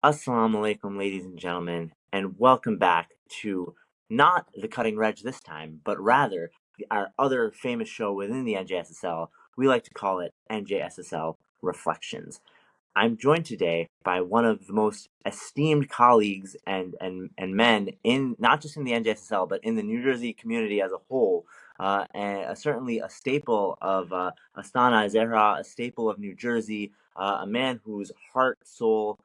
Assalamu alaikum, ladies and gentlemen, and welcome back to not the Cutting Redge this time, but rather our other famous show within the NJSSL. We like to call it NJSSL Reflections. I'm joined today by one of the most esteemed colleagues and men in not just in the NJSSL but in the New Jersey community as a whole, and certainly a staple of Astana Zehra, a staple of New Jersey, a man whose heart, soul,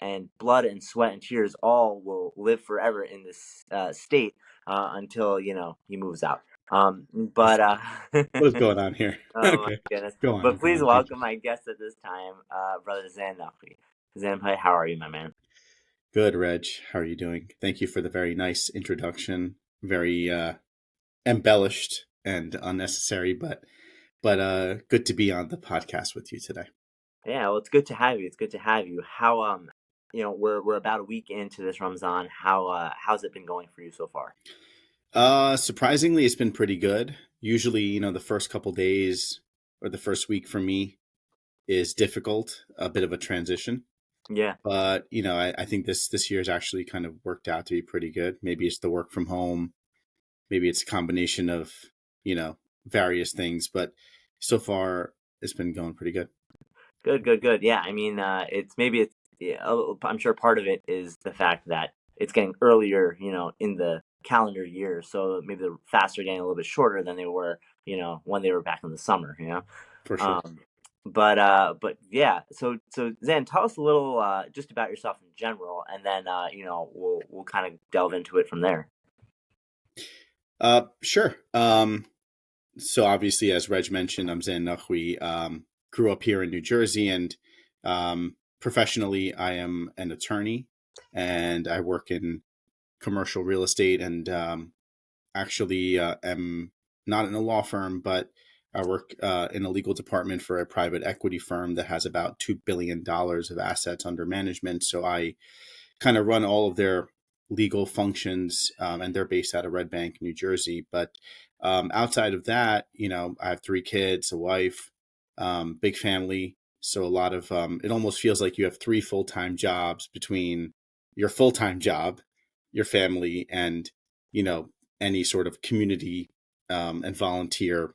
and blood and sweat and tears all will live forever in this state until he moves out. But What is going on here? Oh my Okay, goodness. go on, But go please on. Thank you. welcome my guest at this time, Brother Zain Naqvi. Zain, how are you, my man? Good, Reg. How are you doing? Thank you for the very nice introduction. Very embellished and unnecessary, but good to be on the podcast with you today. Yeah, well, it's good to have you. It's good to have you. How we're about a week into this Ramadan. How's it been going for you so far? Surprisingly, it's been pretty good. Usually, the first couple days or the first week for me is difficult, a bit of a transition. Yeah. But I think this year's actually kind of worked out to be pretty good. Maybe it's the work from home. Maybe it's a combination of various things. But so far, it's been going pretty good. Good, good, good. Yeah, I mean, it's yeah, I'm sure part of it is the fact that it's getting earlier, in the calendar year, so maybe the fasts are getting a little bit shorter than they were, when they were back in the summer. For sure. Um, but yeah, so Zan, tell us a little just about yourself in general, and then we'll kind of delve into it from there. Sure. So obviously, as Reg mentioned, I'm Zain Naqvi. Grew up here in New Jersey, and professionally, I am an attorney, and I work in commercial real estate, and actually am not in a law firm, but I work in a legal department for a private equity firm that has about $2 billion of assets under management. So I kind of run all of their legal functions, and they're based out of Red Bank, New Jersey. But outside of that, I have 3 kids, a wife, big family. So a lot of it almost feels like you have 3 full-time jobs between your full-time job, your family, and you know any sort of community and volunteer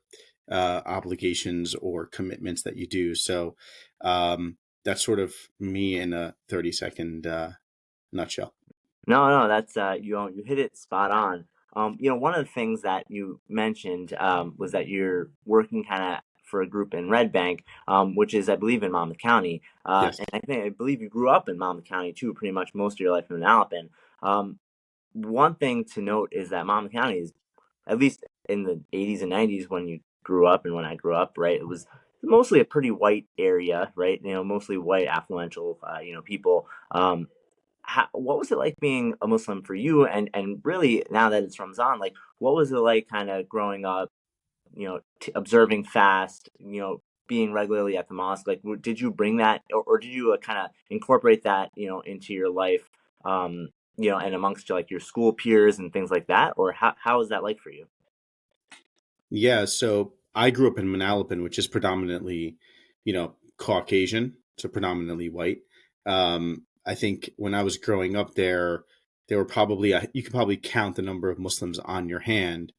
obligations or commitments that you do. So that's sort of me in a 30-second nutshell. No, that's you hit it spot on. One of the things that you mentioned was that you're working kind of for a group in Red Bank, which is, I believe, in Monmouth County. Yes. And I believe you grew up in Monmouth County too, pretty much most of your life in Alpin. One thing to note is that Monmouth County is, at least in the 80s and 90s when you grew up and when I grew up, right, it was mostly a pretty white area, right? Mostly white, affluential, people. What was it like being a Muslim for you? And really, now that it's Ramadan, like, what was it like kind of growing up, observing fast, being regularly at the mosque? Like, did you bring that, or did you kind of incorporate that, into your life, and amongst like your school peers and things like that? Or how is that like for you? Yeah. So I grew up in Manalapan, which is predominantly, Caucasian, so predominantly white. I think when I was growing up there were probably you could probably count the number of Muslims on your hand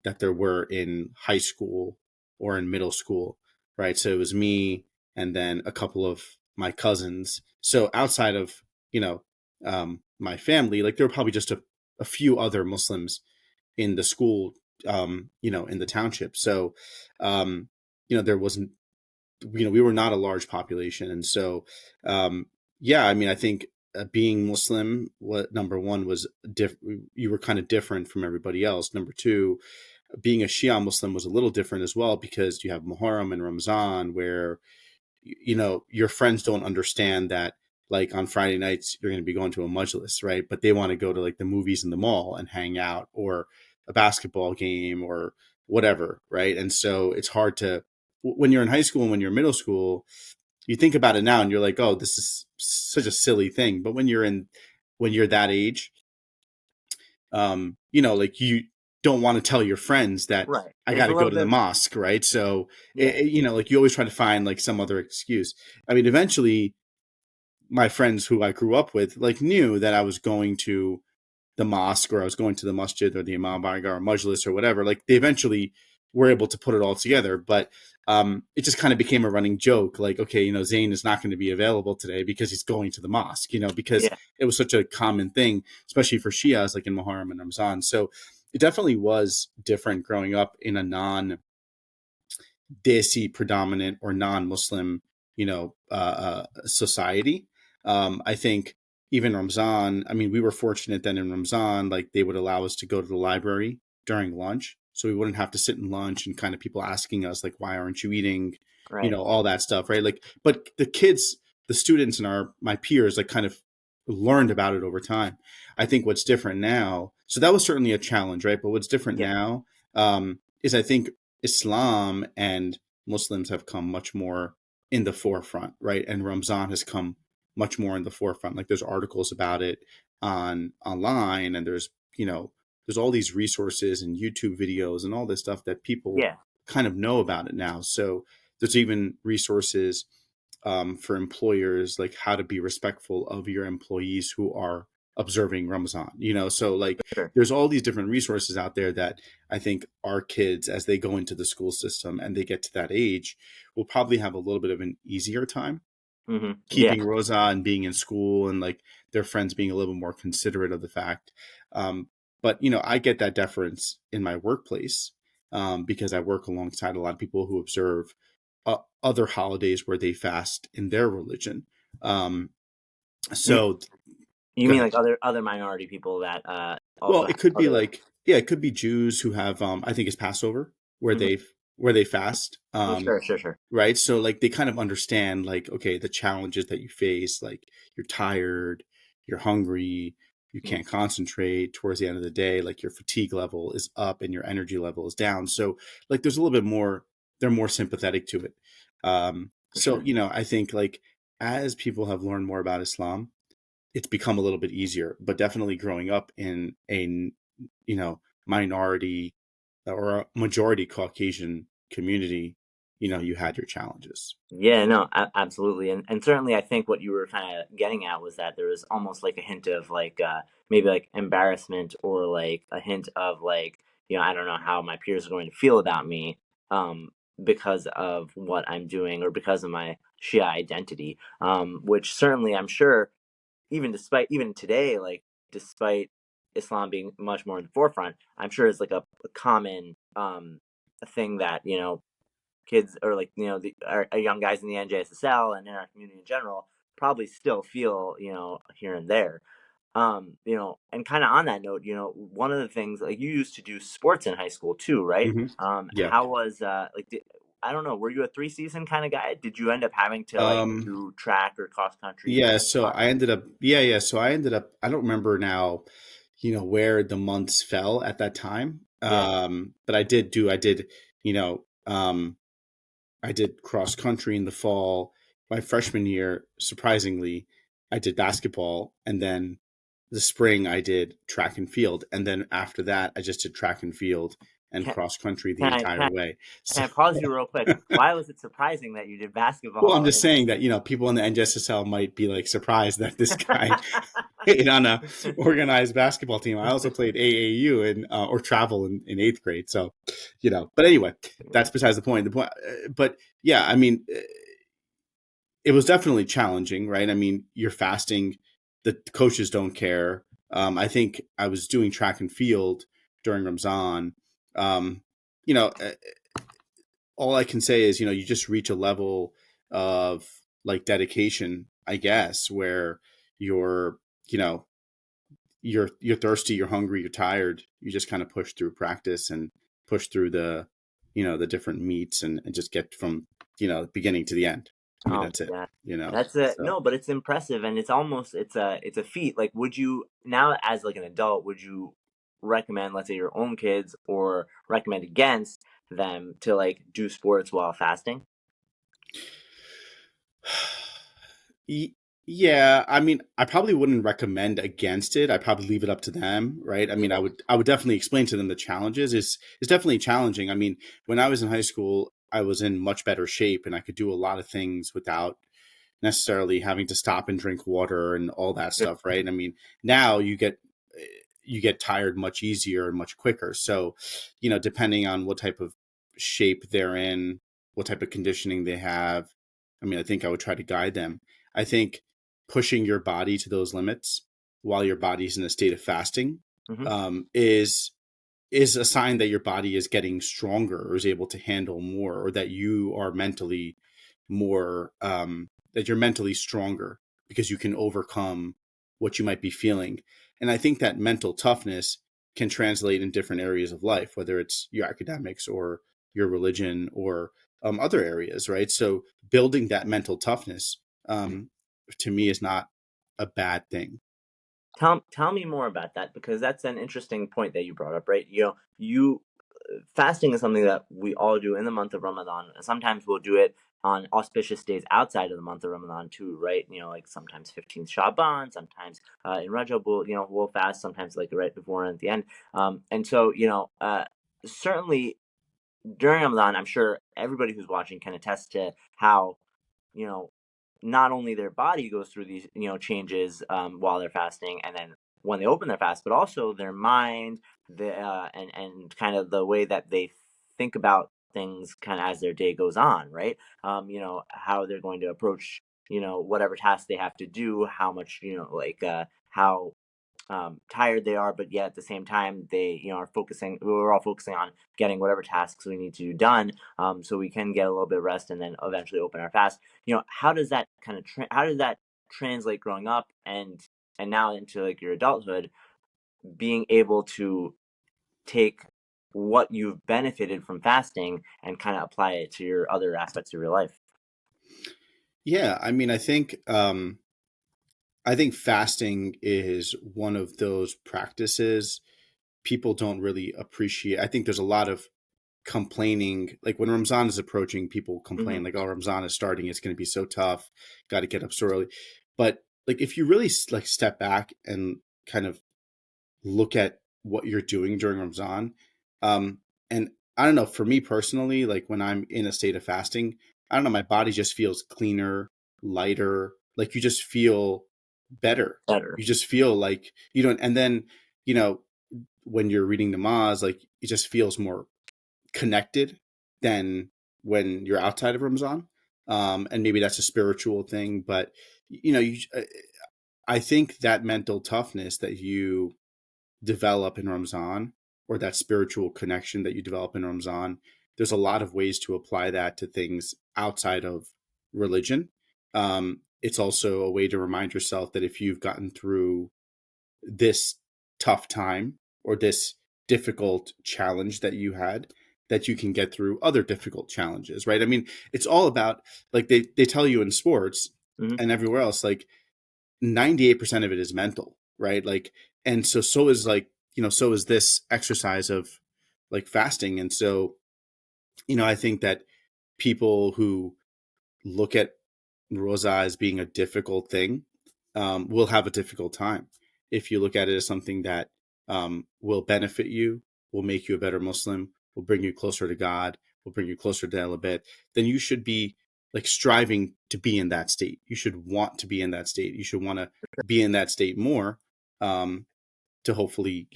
that there were in high school or in middle school, right? So it was me and then a couple of my cousins. So outside of my family, like there were probably just a few other Muslims in the school, in the township. So, there wasn't, we were not a large population. And so, yeah, I mean, I think being Muslim, what number one was you were kind of different from everybody else. Number two, being a Shia Muslim was a little different as well because you have Muharram and Ramzan where, your friends don't understand that like on Friday nights, you're going to be going to a majlis, right? But they want to go to like the movies in the mall and hang out or a basketball game or whatever, right? And so it's hard to, when you're in high school and when you're in middle school, you think about it now and you're like, oh, this is such a silly thing. But when you're that age, like you don't want to tell your friends that Right. I got It's a to go little to the bit. mosque, right? So, Yeah. like you always try to find like some other excuse. I mean, eventually my friends who I grew up with like knew that I was going to the mosque, or I was going to the masjid or the imam barga or majlis or whatever. Like they eventually were able to put it all together, but it just kind of became a running joke. Like, okay, Zayn is not going to be available today because he's going to the mosque, because Yeah. it was such a common thing, especially for Shias, like in Muharram and Ramzan. So it definitely was different growing up in a Desi predominant or non-Muslim, society. I think even Ramzan, I mean, we were fortunate that in Ramzan, like they would allow us to go to the library during lunch. So we wouldn't have to sit in lunch and kind of people asking us like, why aren't you eating, Right. all that stuff. Right. Like, but the students and my peers, like kind of learned about it over time. I think what's different now, so that was certainly a challenge, right? But what's different Yeah. now, is I think Islam and Muslims have come much more in the forefront, right? And Ramzan has come much more in the forefront. Like there's articles about it online, and there's all these resources and YouTube videos and all this stuff that people Yeah. kind of know about it now. So there's even resources for employers, like how to be respectful of your employees who are observing Ramadan, so like Sure. there's all these different resources out there that I think our kids, as they go into the school system and they get to that age, will probably have a little bit of an easier time Yeah. keeping Rosa and being in school, and like their friends being a little more considerate of the fact. But I get that deference in my workplace, because I work alongside a lot of people who observe other holidays where they fast in their religion. Um, You so you go mean ahead. like other minority people that Well, also have it could be other. like, yeah, it could be Jews who have, I think it's Passover where Mhm. they fast. Sure, sure, sure. Right. So like they kind of understand like, okay, the challenges that you face, like you're tired, you're hungry, you Mm, can't concentrate towards the end of the day, like your fatigue level is up and your energy level is down. So like there's a little bit more, they're more sympathetic to it. for So, sure. I think like as people have learned more about Islam, it's become a little bit easier, but definitely growing up in a, minority or a majority Caucasian community, you had your challenges. Yeah, no, absolutely, and certainly, I think what you were kind of getting at was that there was almost like a hint of like maybe like embarrassment or like a hint of like I don't know how my peers are going to feel about me um, because of what I'm doing or because of my Shia identity, which certainly I'm sure even today, like despite Islam being much more in the forefront, I'm sure it's like a common a thing that kids or like our young guys in the NJSSL and in our community in general probably still feel here and there. And kind of on that note, one of the things like you used to do sports in high school too, right? Hmm. Yeah. How was I don't know, were you a three season kind of guy? Did you end up having to like Um, do track or cross country yeah. kind So of? I ended up, yeah. So I ended up, I don't remember now, where the months fell at that time. Yeah. But I did, you know, um, I did cross country in the fall. My freshman year, surprisingly, I did basketball, and then the spring I did track and field, and then after that, I just did track and field and Can, cross country the can I entire way. can So, I pause you real quick? Why was it surprising that you did well, I'm basketball? just saying that people in the NJSSL might be like surprised that this guy played on a organized basketball team. I also played AAU and or travel in eighth grade. So, But anyway, that's besides the point. But yeah, I mean, it was definitely challenging, right? I mean, you're fasting, the coaches don't care. I think I was doing track and field during Ramzan. Um, you know, uh, all I can say is, you just reach a level of like dedication, I guess, where you're, you know, you're thirsty, you're hungry, you're tired. You just kind of push through practice and push through the different meets and just get from, beginning to the end. I mean, Oh that's it, my god. you know. That's a So no, but it's impressive and it's a feat. Like would you now as like an adult, would you recommend let's say your own kids or recommend against them to like do sports while fasting? Y- yeah, I mean, I probably wouldn't recommend against it. I'd probably leave it up to them, right? I mean, Yeah. I would definitely explain to them the challenges. It's definitely challenging. I mean, when I was in high school, I was in much better shape and I could do a lot of things without necessarily having to stop and drink water and all that stuff, right? I mean, now you get tired much easier and much quicker. So, depending on what type of shape they're in, what type of conditioning they have, I mean, I think I would try to guide them. I think pushing your body to those limits while your body's in a state of fasting Hmm. is a sign that your body is getting stronger or is able to handle more, or that you are mentally more that you're mentally stronger because you can overcome what you might be feeling. And I think that mental toughness can translate in different areas of life, whether it's your academics or your religion or other areas, right? So building that mental toughness, to me, is not a bad thing. Tell me more about that, because that's an interesting point that you brought up, right? You know, you fasting is something that we all do in the month of Ramadan. Sometimes we'll do it on auspicious days outside of the month of Ramadan too, right? You know, like sometimes 15th Shaban, sometimes in Rajab we'll fast, sometimes like right before and at the end. And so certainly during Ramadan, I'm sure everybody who's watching can attest to how, you know, not only their body goes through these, changes while they're fasting, and then when they open their fast, but also their mind, and kind of the way that they think about things kind of as their day goes on, right? How they're going to approach, whatever task they have to do, how much, how tired they are, but yet at the same time they are focusing. We're all focusing on getting whatever tasks we need to do done, so we can get a little bit of rest and then eventually open our fast. How does that how does that translate growing up and now into like your adulthood, being able to take what you've benefited from fasting and kind of apply it to your other aspects of your life? Yeah, I mean, I think fasting is one of those practices people don't really appreciate. I think there's a lot of complaining. Like when Ramzan is approaching, people Hmm. complain like, "Oh, Ramzan is starting. It's going to be so tough. Got to get up so early." But like if you really like step back and kind of look at what you're doing during Ramzan, um, and I don't know, for me personally, like when I'm in a state of fasting, I don't know, my body just feels cleaner, lighter. Like you just feel better. Better. You just feel like you don't. And then you know when you're reading namaz, like it just feels more connected than when you're outside of Ramzan. And maybe that's a spiritual thing, but I think that mental toughness that you develop in Ramzan, or that spiritual connection that you develop in Ramzan, there's a lot of ways to apply that to things outside of religion. It's also a way to remind yourself that if you've gotten through this tough time or this difficult challenge that you had, that you can get through other difficult challenges, right? I mean, it's all about, like they tell you in sports Hmm. and everywhere else, like 98% of it is mental, right? Like, and so is like, so is this exercise of like fasting. And so, I think that people who look at rosa as being a difficult thing will have a difficult time. If you look at it as something that will benefit you, will make you a better Muslim, will bring you closer to God, will bring you closer to Elabet, then you should be like striving to be in that state. You should want to be in that state. You should want to be in that state more, to hopefully,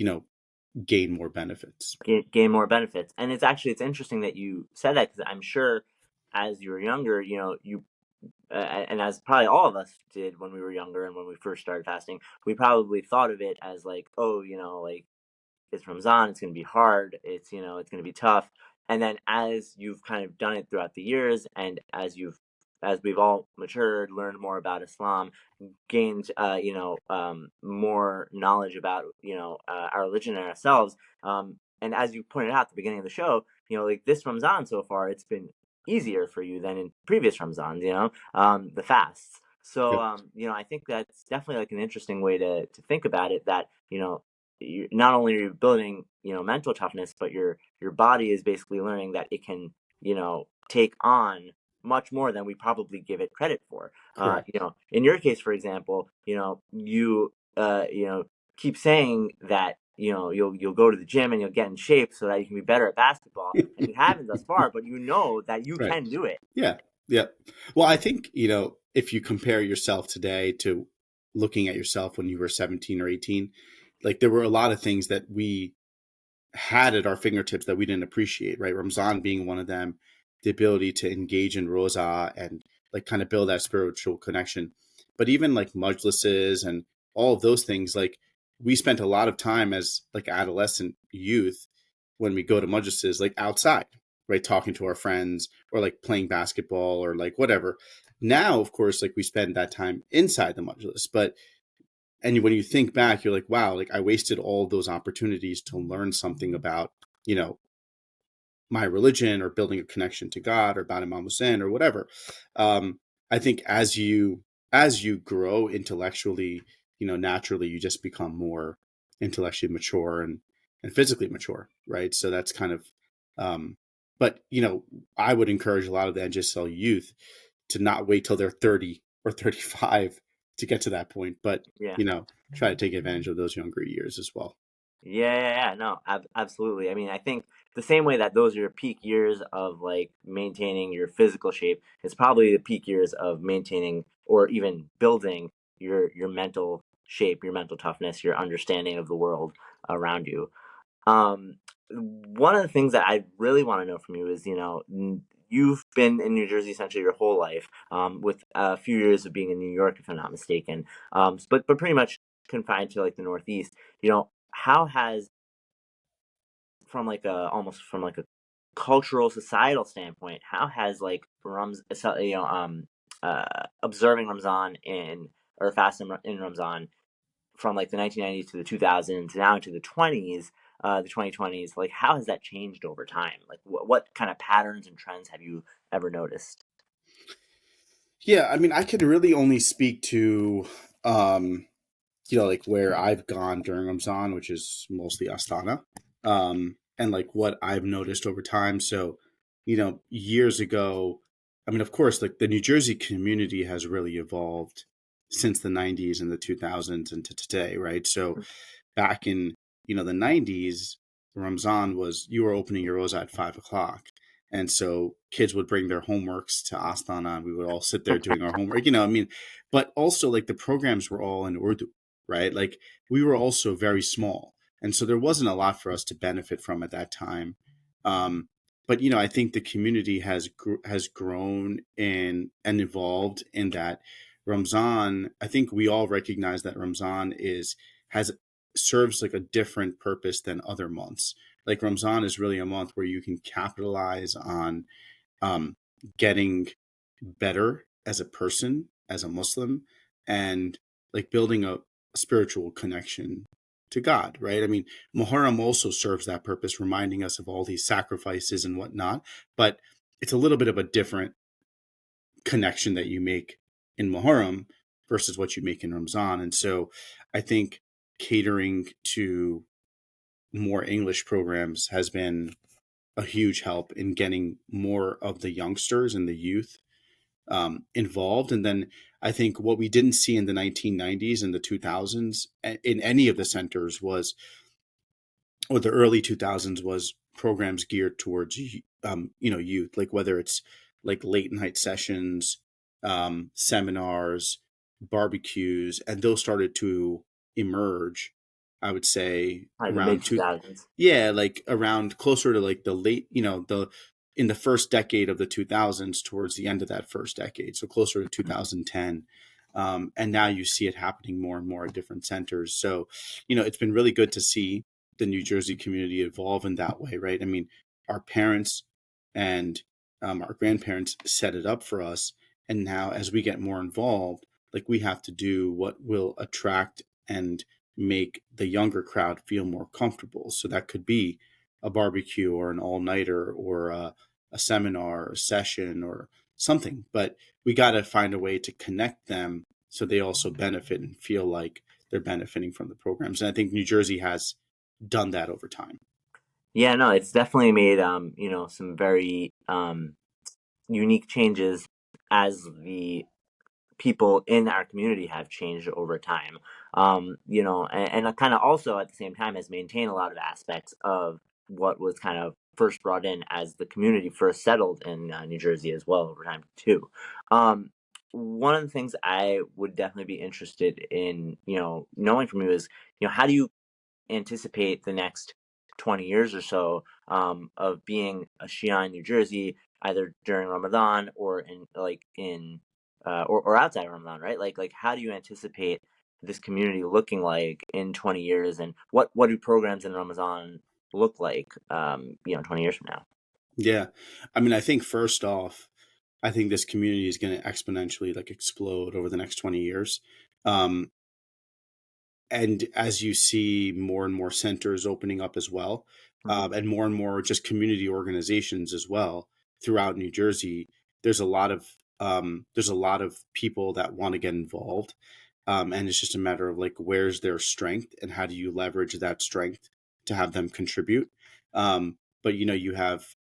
gain more benefits. Gain more benefits. And it's interesting that you said that, because I'm sure as you were younger, and as probably all of us did when we were younger and when we first started fasting, we probably thought of it as like, oh, like it's Ramzan, it's going to be hard, it's going to be tough. And then as you've kind of done it throughout the years, and as we've all matured, learned more about Islam, gained more knowledge about our religion and ourselves, and as you pointed out at the beginning of the show, like this Ramzan so far, it's been easier for you than in previous Ramzans, the fasts. So, Yep. I think that's definitely like an interesting way to think about it, that, you not only are you building, mental toughness, but your body is basically learning that it can, take on much more than we probably give it credit for. Correct. In your case, for example, you keep saying that you'll go to the gym and you'll get in shape so that you can be better at basketball, and you haven't thus far, but you know that you Right. can do it. Yeah. Yeah. Well, I think, if you compare yourself today to looking at yourself when you were 17 or 18, like there were a lot of things that we had at our fingertips that we didn't appreciate, right? Ramzan being one of them, the ability to engage in rosa and like kind of build that spiritual connection. But even like majlises and all of those things, like we spent a lot of time as like adolescent youth when we go to majlises, like outside, right? Talking to our friends or like playing basketball or like whatever. Now, of course, like we spend that time inside the majlis, but and when you think back, you're like, wow, like I wasted all of those opportunities to learn something about, you know, my religion or building a connection to God or about Imam Hussein or whatever. I think as you grow intellectually, you know, naturally you just become more intellectually mature and physically mature, right? So that's kind of but you know, I would encourage a lot of the NGSL youth to not wait till they're 30 or 35 to get to that point, but Yeah. you know, try to take advantage of those younger years as well. No, absolutely. I mean, I think the same way that those are your peak years of like maintaining your physical shape, it's probably the peak years of maintaining or even building your mental shape, your mental toughness, your understanding of the world around you. One of the things that I really want to know from you is, you've been in New Jersey essentially your whole life, with a few years of being in New York, if I'm not mistaken, but pretty much confined to like the Northeast. How has, from like a almost from like a cultural societal standpoint, how has like observing Ramzan in or fasting in Ramzan from like the 1990s to the 2000s now to the 2020s, like how has that changed over time? Like what kind of patterns and trends have you ever noticed? Yeah, I mean, I could really only speak to um you know, like where I've gone during Ramzan, which is mostly Astana, and like what I've noticed over time. So, you know, years ago, I mean, of course, like the New Jersey community has really evolved since the 90s and the 2000s and to today, right? So, back in, you know, the 90s, Ramzan was you were opening your rosa at 5 o'clock. And so kids would bring their homeworks to Astana and we would all sit there doing our homework, you know, I mean, but also like the programs were all in Urdu, right? Like we were also very small. And so there wasn't a lot for us to benefit from at that time. Um, but you know, I think the community has grown and evolved in that Ramzan. I think we all recognize that Ramzan is has serves like a different purpose than other months. Like Ramzan is really a month where you can capitalize on um, getting better as a person, as a Muslim, and like building a spiritual connection to God, right? I mean, Muharram also serves that purpose, reminding us of all these sacrifices and whatnot, but it's a little bit of a different connection that you make in Muharram versus what you make in Ramzan. And so I think catering to more English programs has been a huge help in getting more of the youngsters and the youth involved. And then I think what we didn't see in the 1990s and the 2000s in any of the centers was, or the early 2000s was programs geared towards you know, youth, like whether it's like late night sessions, seminars, barbecues, and those started to emerge, I would say Like the mid around two 2000s. yeah, like around closer to like the late, you know, the in the first decade of the 2000s towards the end of that first decade, so closer to 2010. And now you see it happening more and more at different centers. So, you know, it's been really good to see the New Jersey community evolve in that way, right? I mean, our parents and our grandparents set it up for us. And now, as we get more involved, like we have to do what will attract and make the younger crowd feel more comfortable. So that could be a barbecue or an all nighter or a seminar or a session or something. But we got to find a way to connect them so they also benefit and feel like they're benefiting from the programs. And I think New Jersey has done that over time. Yeah, no, it's definitely made some very unique changes as the people in our community have changed over time. And kind of also at the same time has maintained a lot of aspects of what was kind of first brought in as the community first settled in New Jersey as well over time too. Um, one of the things I would definitely be interested in, knowing from you is, how do you anticipate the next 20 years or so of being a Shia in New Jersey, either during Ramadan or or outside of Ramadan, right? Like how do you anticipate this community looking like in 20 years, and what do programs in Ramadan look like 20 years from now? Yeah. I mean, I think first off, I think this community is going to exponentially like explode over the next 20 years. Um, and as you see more and more centers opening up as well, Hmm. and more just community organizations as well throughout New Jersey, there's a lot of people that want to get involved, and it's just a matter of like where's their strength and how do you leverage that strength to have them contribute. But you have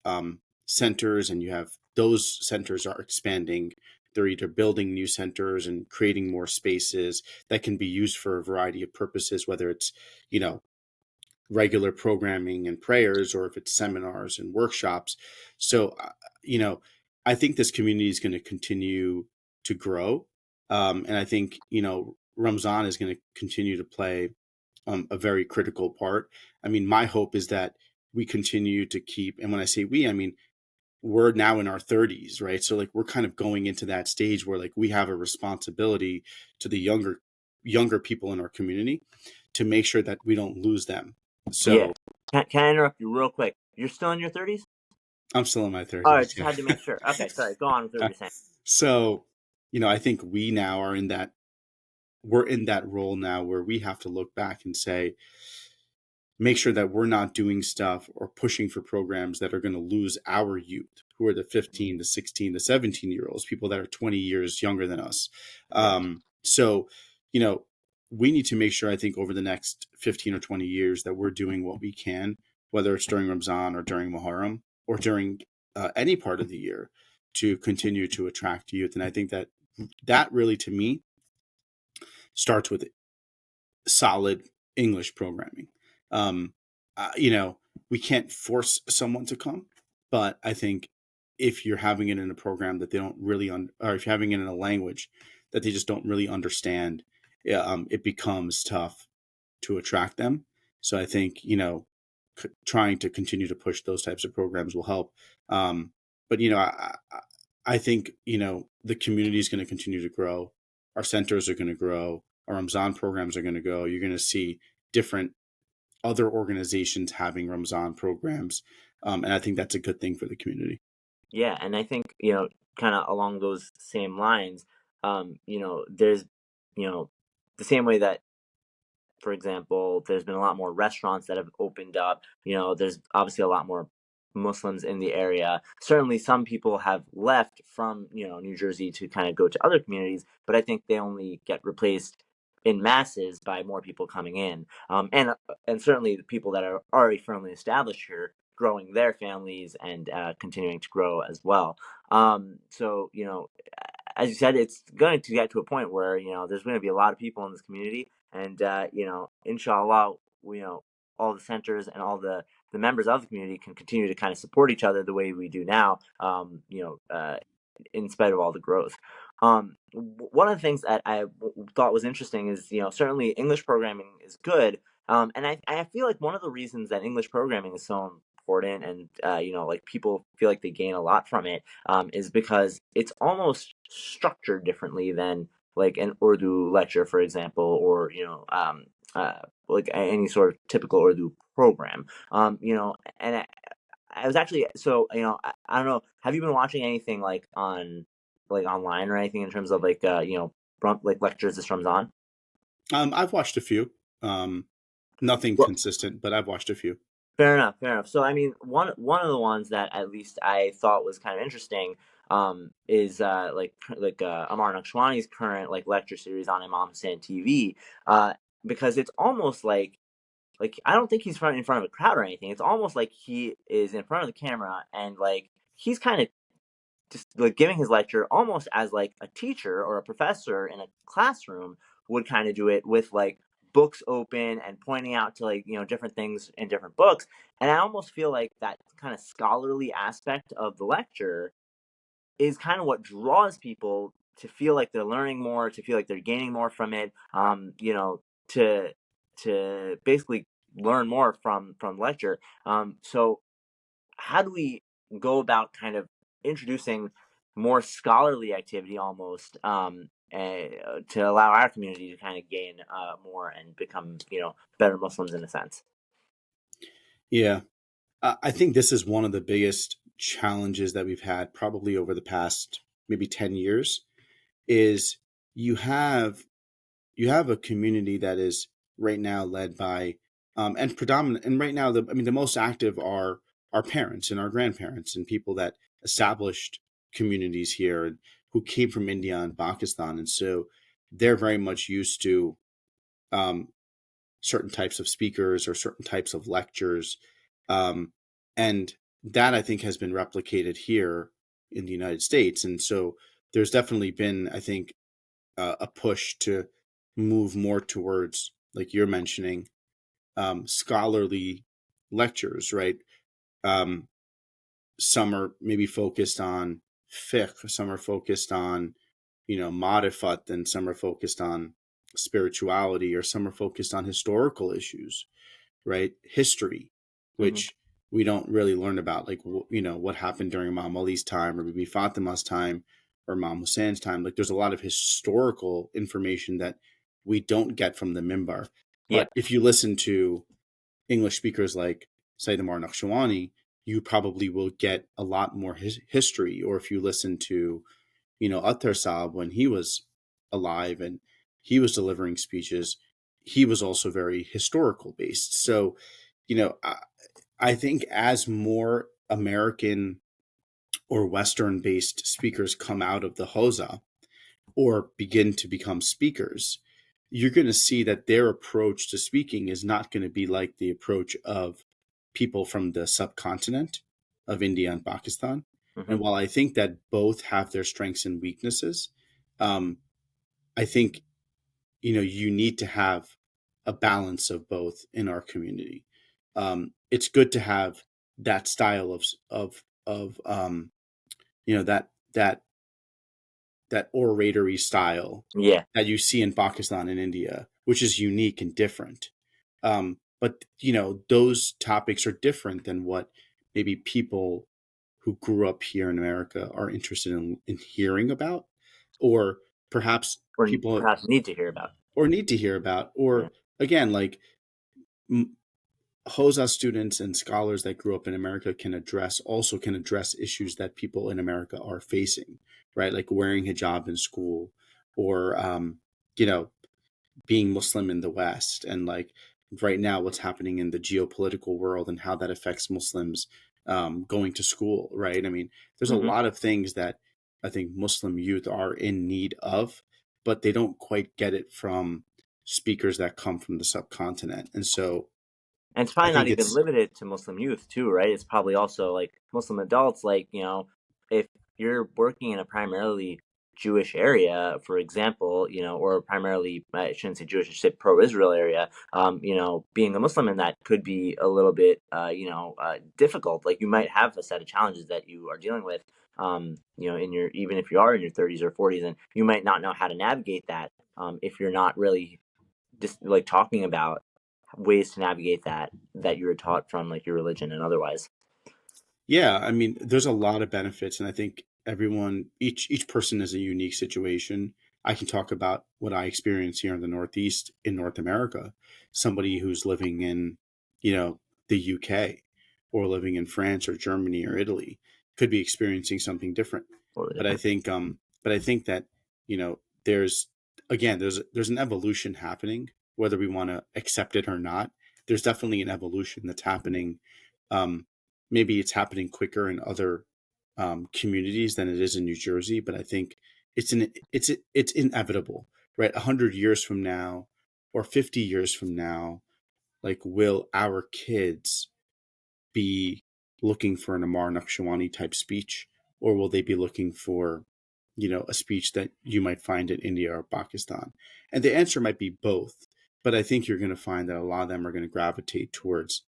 centers, and you have those centers are expanding. They're either building new centers and creating more spaces that can be used for a variety of purposes, whether it's, you know, regular programming and prayers, or if it's seminars and workshops. So, you know, I think this community is going to continue to grow. And I think, Ramzan is going to continue to play a very critical part. I mean, my hope is that we continue to keep, and when I say we, I mean, we're now in our 30s, right? So like we're kind of going into that stage where like we have a responsibility to the younger people in our community to make sure that we don't lose them. Yeah. So Can I interrupt you real quick? You're still in your 30s? I'm still in my All right, 30s. just had to make sure. Okay, sorry. Go on with what Yeah. you're saying. So, I think we now are in that we're in that role now where we have to look back and say, make sure that we're not doing stuff or pushing for programs that are going to lose our youth, who are the 15, the 16, the 17-year olds, people that are 20 years younger than us. Yeah. So, you know, we need to make sure, I think, over the next 15 or 20 years that we're doing what we can, whether it's during Ramzan or during Muharram or during any part of the year, to continue to attract youth. And I think that really, to me, starts with solid English programming. Um, we can't force someone to come, but I think if you're having it in a program that they don't really, or if you're having it in a language that they just don't really understand, yeah, it becomes tough to attract them. So I think, trying to continue to push those types of programs will help. But I think the community is going to continue to grow. Our centers are going to grow. Our Ramzan programs are going to go. You're going to see different other organizations having Ramzan programs, and I think that's a good thing for the community. Yeah, and I think, kind of along those same lines, there's, you know, the same way that, for example, there's been a lot more restaurants that have opened up. There's obviously a lot more Muslims in the area. Certainly, some people have left from, New Jersey to kind of go to other communities, but I think they only get replaced in masses by more people coming in. And certainly the people that are already firmly established here growing their families and continuing to grow as well. So, as you said, it's going to get to a point where there's going to be a lot of people in this community, and inshallah, all the centers and all the members of the community can continue to kind of support each other the way we do now. In spite of all the growth. One of the things that thought was interesting is, certainly English programming is good. And I feel like one of the reasons that English programming is so important, and, like people feel like they gain a lot from it, is because it's almost structured differently than like an Urdu lecture, for example, or, like any sort of typical Urdu program. And I was actually, so, I don't know, have you been watching anything like online or anything in terms of like like lectures this Ramzan? I've watched a few, nothing Well, consistent, but I've watched a few. fair enough, fair enough. So I mean, one of the ones that at least I thought was kind of interesting is Amar Nakshwani's current like lecture series on Imam Hussein TV, uh, because it's almost like I don't think he's in front of a crowd or anything. It's almost like he is in front of the camera, and like he's kind of just like giving his lecture almost as like a teacher or a professor in a classroom would kind of do it, with like books open and pointing out to like different things in different books. And I almost feel like that kind of scholarly aspect of the lecture is kind of what draws people to feel like they're learning more, to feel like they're gaining more from it, to basically learn more from lecture. So how do we go about kind of introducing more scholarly activity almost, to allow our community to kind of gain more and become better Muslims in a sense? Yeah. I think this is one of the biggest challenges that we've had probably over the past maybe 10 years is you have you have a community that is right now led by and predominant, and right now the most active are our parents and our grandparents and people that established communities here and who came from India and Pakistan, and so they're very much used to um, certain types of speakers or certain types of lectures. Um, and that I think has been replicated here in the United States. And so there's definitely been, I think, a push to move more towards, like you're mentioning, scholarly lectures, right? Um, some are maybe focused on fiqh, some are focused on, marifat, and some are focused on spirituality, or some are focused on historical issues, right? History, Hmm. which we don't really learn about, like, what happened during Imam Ali's time or maybe Fatima's time or Imam Hussein's time. Like, there's a lot of historical information that we don't get from the mimbar. Yeah. But if you listen to English speakers like Sayyid Amar Naqshwani, you probably will get a lot more history. Or if you listen to, Attar Saab when he was alive and he was delivering speeches, he was also very historical based. So, I think as more American or Western based speakers come out of the Hosa or begin to become speakers, you're going to see that their approach to speaking is not going to be like the approach of people from the subcontinent of India and Pakistan. Hmm. And while I think that both have their strengths and weaknesses, um, I think you need to have a balance of both in our community. It's good to have that style of that oratory style Yeah. that you see in Pakistan and India, which is unique and different. But those topics are different than what maybe people who grew up here in America are interested in hearing about, or perhaps Or people perhaps need to hear about. or need to hear about, Yeah. or again, like Hosa students and scholars that grew up in America can address issues that people in America are facing, right? Like wearing hijab in school, or you know, being Muslim in the West, and like right now what's happening in the geopolitical world and how that affects Muslims going to school, right? I mean, there's a Hmm. lot of things that I think Muslim youth are in need of, but they don't quite get it from speakers that come from the subcontinent. And so And it's I probably not think even it's limited to Muslim youth too, right? It's probably also like Muslim adults, like, if you're working in a primarily Jewish area, for example, or primarily, I shouldn't say Jewish, I should say pro-Israel area, being a Muslim in that could be a little bit, difficult. Like you might have a set of challenges that you are dealing with, even if you are in your 30s or 40s, and you might not know how to navigate that, if you're not really just like talking about ways to navigate that you were taught from like your religion and otherwise. Yeah, I mean, there's a lot of benefits, and I think each person is a unique situation. I can talk about what I experience here in the Northeast in North America. Somebody who's living in, the UK, or living in France or Germany or Italy could be experiencing something different. Totally But I different. think, that there's again there's an evolution happening, whether we want to accept it or not. There's definitely an evolution that's happening. Um, Maybe it's happening quicker in other communities than it is in New Jersey, but I think it's inevitable, right? 100 years from now, or 50 years from now, like, will our kids be looking for an Amar Nakshawani type speech, or will they be looking for, a speech that you might find in India or Pakistan? And the answer might be both, but I think you're going to find that a lot of them are going to gravitate towards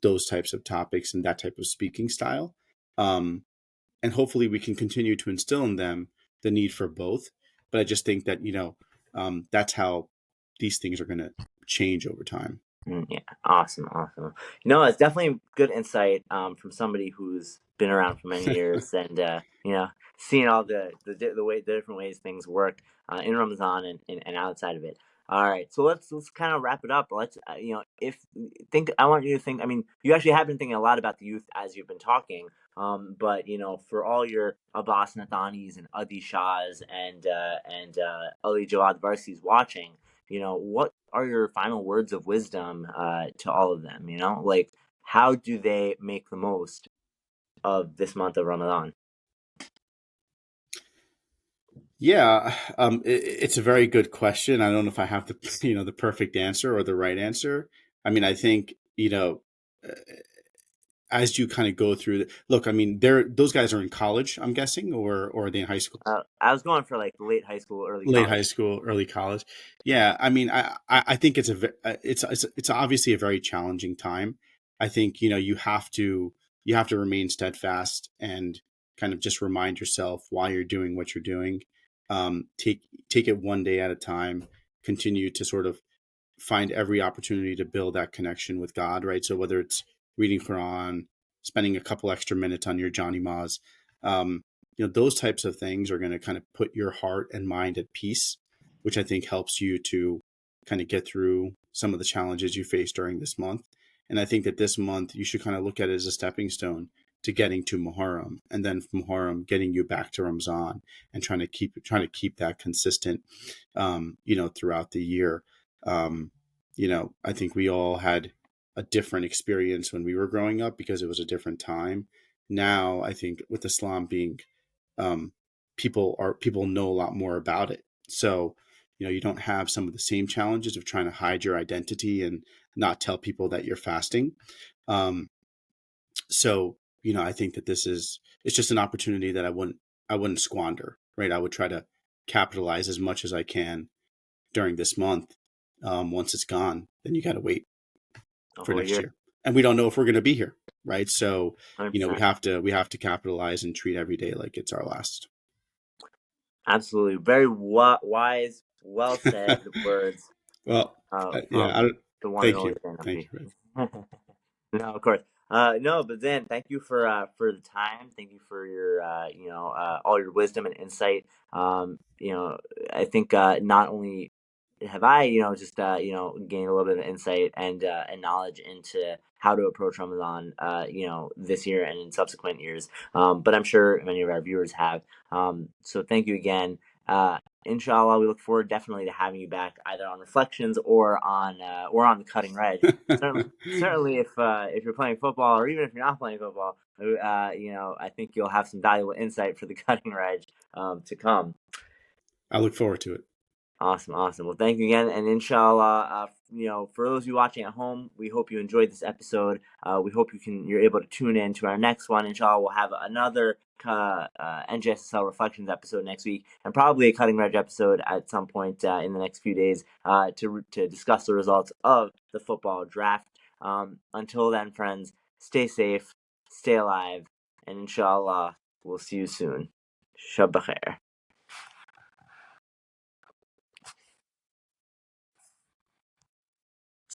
those types of topics and that type of speaking style. Um, and hopefully we can continue to instill in them the need for both. but I just think that that's how these things are going to change over time. Yeah, awesome, awesome. It's definitely good insight from somebody who's been around for many years and seeing all the different ways things work in Ramadan and outside of it. All right, so let's kind of wrap it up. Let's if think I want you to think. I mean, you actually have been thinking a lot about the youth as you've been talking. But for all your Abbas Nathanis and Adi Shahs and Ali Jawad Varsis watching, what are your final words of wisdom to all of them? Like, how do they make the most of this month of Ramadan? Yeah, it's a very good question. I don't know if I have the the perfect answer or the right answer. I mean, I think uh, as you kind of go through look, I mean, those guys are in college, I'm guessing, or are they in high school? I was going for like late high school, early Late high college. school, early college. Yeah, I mean, I think it's obviously a very challenging time. I think you have to remain steadfast and kind of just remind yourself why you're doing what you're doing. Take it one day at a time. Continue to sort of find every opportunity to build that connection with God, right? So whether it's reading Quran, spending a couple extra minutes on your Johnny Maz, those types of things are going to kind of put your heart and mind at peace, which I think helps you to kind of get through some of the challenges you face during this month. And I think that this month you should kind of look at it as a stepping stone to getting to Muharram, and then from Muharram getting you back to Ramzan, and trying to keep that consistent, throughout the year. Um, I think we all had a different experience when we were growing up because it was a different time. Now, I think with Islam being, um, people know a lot more about it. So, you don't have some of the same challenges of trying to hide your identity and not tell people that you're fasting. Um, so, I think that it's just an opportunity that I wouldn't squander, right? I would try to capitalize as much as I can during this month. Once it's gone, then you got to wait A for whole next year, year, and we don't know if we're going to be here, right? So, hundred we percent. have to capitalize and treat every day like it's our last. Absolutely, very wise, well said words Well, yeah, I from don't. the one and Thank only you, Zain thank Naqvi. you. No, of course. No, but Zan, thank you for the time. Thank you for your all your wisdom and insight. I think not only have I just gained a little bit of insight and knowledge into how to approach Ramadan this year and in subsequent years. But I'm sure many of our viewers have. So thank you again. Inshallah, we look forward definitely to having you back either on Reflections or on the Cutting Edge. Certainly, if you're playing football or even if you're not playing football, I think you'll have some valuable insight for the Cutting Edge to come. I look forward to it. Awesome, awesome. Well, thank you again, and inshallah, for those of you watching at home, we hope you enjoyed this episode. We hope you're able to tune in to our next one. Inshallah, we'll have another NJSSL Reflections episode next week, and probably a Cutting Edge episode at some point in the next few days to discuss the results of the football draft. Until then, friends, stay safe, stay alive, and inshallah, we'll see you soon. Shab Bakhair.